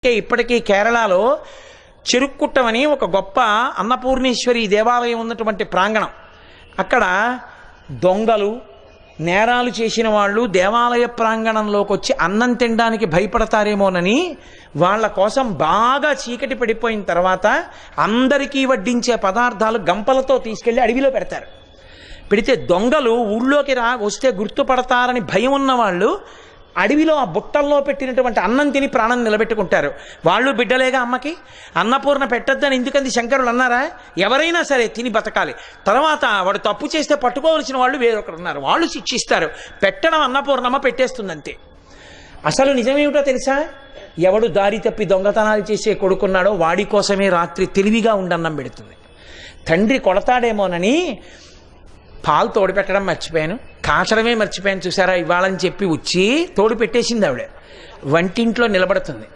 ఇప్పటికీ కేరళలో చెరుక్కుట్టమని ఒక గొప్ప అన్నపూర్ణేశ్వరి దేవాలయం ఉన్నటువంటి ప్రాంగణం. అక్కడ దొంగలు నేరాలు చేసిన వాళ్ళు దేవాలయ ప్రాంగణంలోకి వచ్చి అన్నం తినడానికి భయపడతారేమోనని వాళ్ళ కోసం బాగా చీకటి పడిపోయిన తర్వాత అందరికీ వడ్డించే పదార్థాలు గంపలతో తీసుకెళ్ళి అడవిలో పెడతారు. పెడితే దొంగలు ఊళ్ళోకి వస్తే గుర్తుపడతారని భయం ఉన్నవాళ్ళు అడవిలో ఆ బుట్టల్లో పెట్టినటువంటి అన్నం తిని ప్రాణం నిలబెట్టుకుంటారు. వాళ్ళు బిడ్డలేగా అమ్మకి అన్నపూర్ణ పెట్టద్దని ఎందుకంది శంకరులు అన్నారా? ఎవరైనా సరే తిని బతకాలి. తర్వాత వాడు తప్పు చేస్తే పట్టుకోవలసిన వాళ్ళు వేరొకరు ఉన్నారు, వాళ్ళు శిక్షిస్తారు. పెట్టడం అన్నపూర్ణమ్మ పెట్టేస్తుందంతే. అసలు నిజమేమిటో తెలుసా? ఎవడు దారి తప్పి దొంగతనాలు చేసే కొడుకున్నాడో వాడి కోసమే రాత్రి తెలివిగా ఉండన్నం పెడుతుంది. తండ్రి కొడతాడేమోనని పాలు తోడు పెట్టడం మర్చిపోయాను, కాచడమే మర్చిపోయాను చూసారా ఇవ్వాలని చెప్పి వచ్చి తోడు పెట్టేసింది. ఆవిడ వంటింట్లో నిలబడుతుంది.